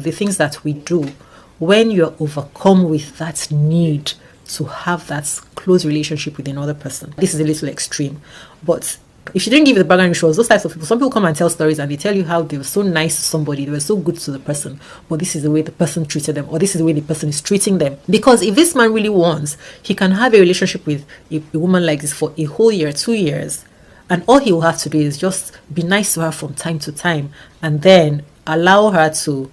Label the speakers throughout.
Speaker 1: the things that we do when you're overcome with that need to have that close relationship with another person. This is a little extreme, but if she didn't give you the background, she was those types of people. Some people come and tell stories and they tell you how they were so nice to somebody, they were so good to the person, but this is the way the person treated them, or this is the way the person is treating them. Because if this man really wants, he can have a relationship with a woman like this for a whole year, 2 years, and all he will have to do is just be nice to her from time to time, and then allow her to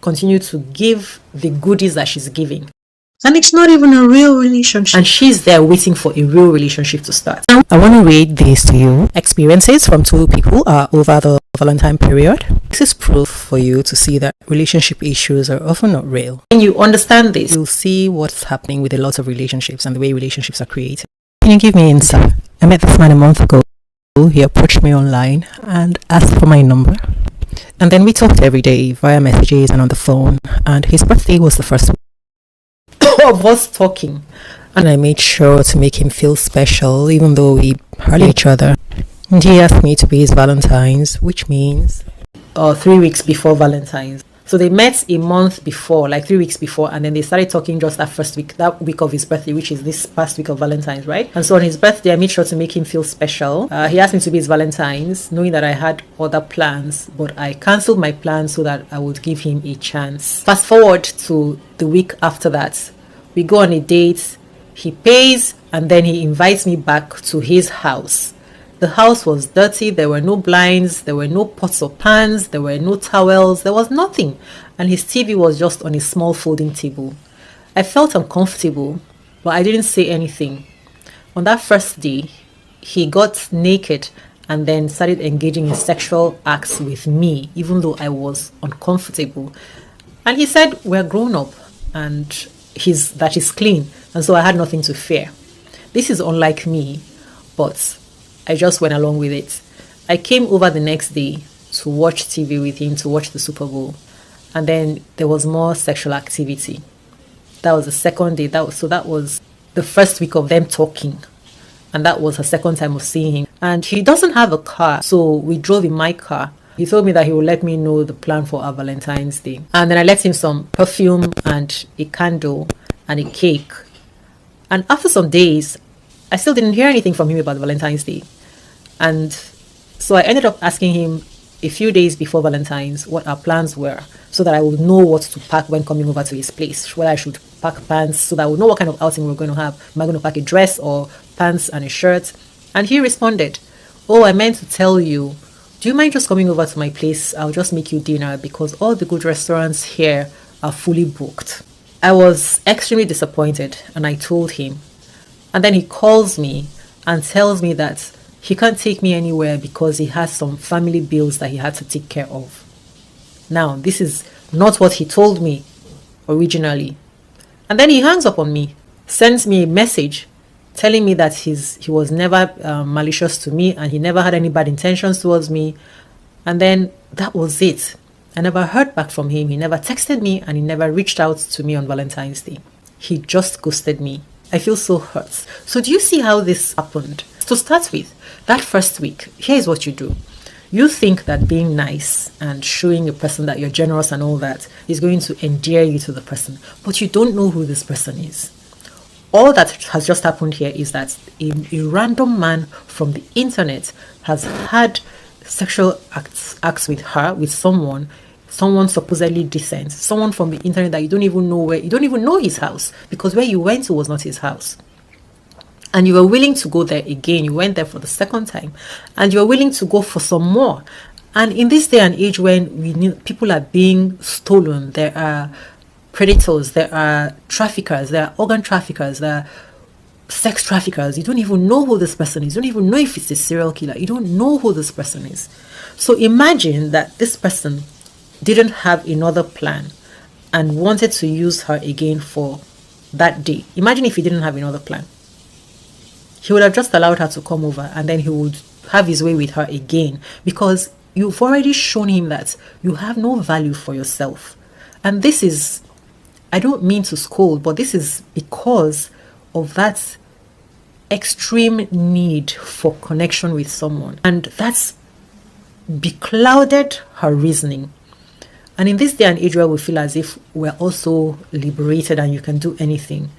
Speaker 1: continue to give the goodies that she's giving.
Speaker 2: And it's not even a real relationship.
Speaker 1: And she's there waiting for a real relationship to start.
Speaker 3: Now, I want to read this to you. Experiences from two people over the Valentine period. This is proof for you to see that relationship issues are often not real.
Speaker 1: When you understand this,
Speaker 3: you'll see what's happening with a lot of relationships and the way relationships are created. Can you give me insight? I met this man a month ago. He approached me online and asked for my number. And then we talked every day via messages and on the phone. And his birthday was the first
Speaker 1: of us talking,
Speaker 3: and I made sure to make him feel special even though we hardly knew each other. And he asked me to be his Valentine's, which means
Speaker 1: 3 weeks before Valentine's. So they met a month before, like 3 weeks before, and then they started talking just that week of his birthday, which is this past week of Valentine's, right? And so on his birthday, I made sure to make him feel special. He asked me to be his Valentine's, knowing that I had other plans, but I cancelled my plans so that I would give him a chance. Fast forward to the week after that. We go on a date, he pays, and then he invites me back to his house. The house was dirty, there were no blinds, there were no pots or pans, there were no towels, there was nothing. And his TV was just on a small folding table. I felt uncomfortable, but I didn't say anything. On that first day, he got naked and then started engaging in sexual acts with me, even though I was uncomfortable. And he said, we're grown up and that is clean, and so I had nothing to fear. This is unlike me, but I just went along with it. I came over the next day to watch TV with him, to watch the Super Bowl, and then there was more sexual activity. That was the second day. That was the first week of them talking, and that was her second time of seeing him. And he doesn't have a car, so we drove in my car. He told me that he would let me know the plan for our Valentine's Day. And then I left him some perfume and a candle and a cake. And after some days, I still didn't hear anything from him about Valentine's Day. And so I ended up asking him a few days before Valentine's what our plans were, so that I would know what to pack when coming over to his place. Whether I should pack pants, so that I would know what kind of outing we're going to have. Am I going to pack a dress or pants and a shirt? And he responded, oh, I meant to tell you, do you mind just coming over to my place? I'll just make you dinner because all the good restaurants here are fully booked. I was extremely disappointed and I told him. And then he calls me and tells me that he can't take me anywhere because he has some family bills that he had to take care of. Now, this is not what he told me originally. And then he hangs up on me, sends me a message telling me that he was never malicious to me and he never had any bad intentions towards me. And then that was it. I never heard back from him. He never texted me and he never reached out to me on Valentine's Day. He just ghosted me. I feel so hurt. So do you see how this happened? To start with, that first week, here's what you do. You think that being nice and showing a person that you're generous and all that is going to endear you to the person, but you don't know who this person is. All that has just happened here is that a random man from the internet has had sexual acts with her, with someone supposedly decent, someone from the internet that you don't even know his house, because where you went to was not his house. And you were willing to go there again. You went there for the second time, and you were willing to go for some more. And in this day and age when people are being stolen, there are predators, there are traffickers, there are organ traffickers, there are sex traffickers. You don't even know who this person is. You don't even know if it's a serial killer. You don't know who this person is. So imagine that this person didn't have another plan and wanted to use her again for that day. Imagine if he didn't have another plan. He would have just allowed her to come over and then he would have his way with her again, because you've already shown him that you have no value for yourself. And this is, I don't mean to scold, but this is because of that extreme need for connection with someone. And that's beclouded her reasoning. And in this day and age where we feel as if we're also liberated and you can do anything,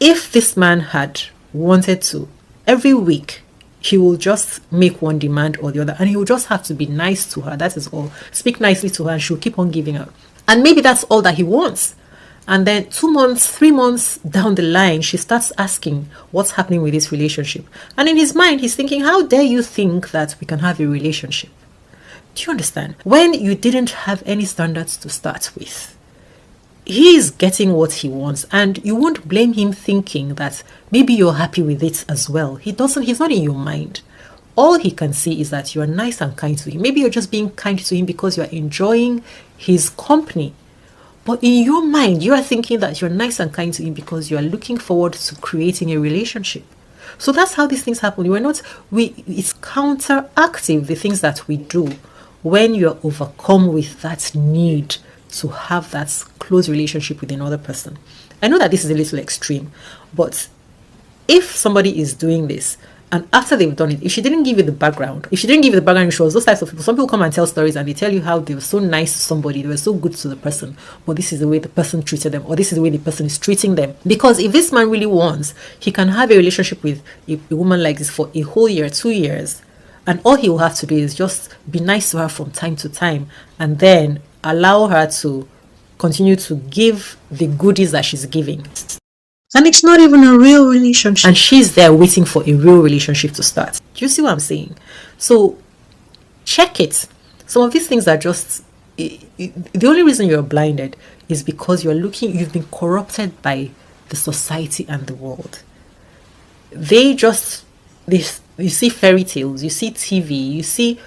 Speaker 1: if this man had wanted to, every week he will just make one demand or the other, and he will just have to be nice to her. That is all. Speak nicely to her and she'll keep on giving up. And maybe that's all that he wants. And then 2 months, 3 months down the line, she starts asking what's happening with this relationship. And in his mind, he's thinking, how dare you think that we can have a relationship? Do you understand? When you didn't have any standards to start with, he is getting what he wants, and you won't blame him thinking that maybe you're happy with it as well. He's not in your mind. All he can see is that you're nice and kind to him. Maybe you're just being kind to him because you're enjoying his company. But in your mind, you are thinking that you're nice and kind to him because you are looking forward to creating a relationship. So that's how these things happen. It's counteractive, the things that we do, when you're overcome with that need to have that close relationship with another person. I know that this is a little extreme, but if somebody is doing this and after they've done it, if she didn't give you the background, she was those types of people. Some people come and tell stories and they tell you how they were so nice to somebody, they were so good to the person, but this is the way the person treated them, or this is the way the person is treating them. Because if this man really wants, he can have a relationship with a woman like this for a whole year, 2 years, and all he will have to do is just be nice to her from time to time, and then allow her to continue to give the goodies that she's giving.
Speaker 2: And it's not even a real relationship.
Speaker 1: And she's there waiting for a real relationship to start. Do you see what I'm saying? So check it. Some of these things are just, the only reason you're blinded is because you've been corrupted by the society and the world. You see fairy tales, you see TV, you see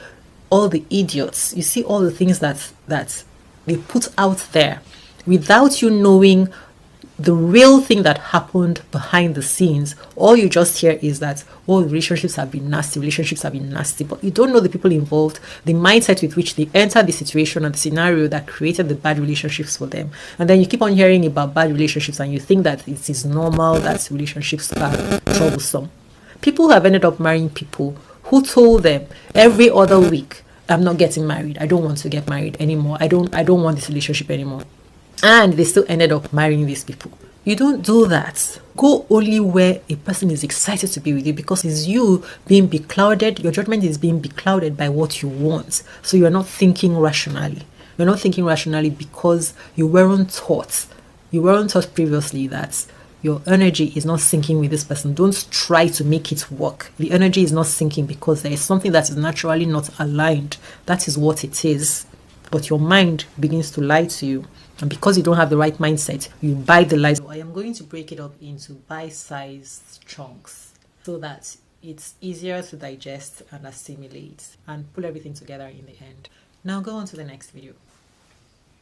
Speaker 1: all the idiots, you see all the things that they put out there without you knowing the real thing that happened behind the scenes. All you just hear is that, oh, relationships have been nasty, but you don't know the people involved, the mindset with which they entered the situation and the scenario that created the bad relationships for them. And then you keep on hearing about bad relationships and you think that it is normal that relationships are troublesome. People who have ended up marrying people who told them every other week, I'm not getting married, I don't want to get married anymore, I don't want this relationship anymore. And they still ended up marrying these people. You don't do that. Go only where a person is excited to be with you, because it's you being beclouded. Your judgment is being beclouded by what you want. So you're not thinking rationally. You're not thinking rationally because you weren't taught. You weren't taught previously that your energy is not syncing with this person. Don't try to make it work. The energy is not syncing because there is something that is naturally not aligned. That is what it is. But your mind begins to lie to you. And because you don't have the right mindset, you buy the lies. So I am going to break it up into bite-sized chunks so that it's easier to digest and assimilate and pull everything together in the end. Now go on to the next video.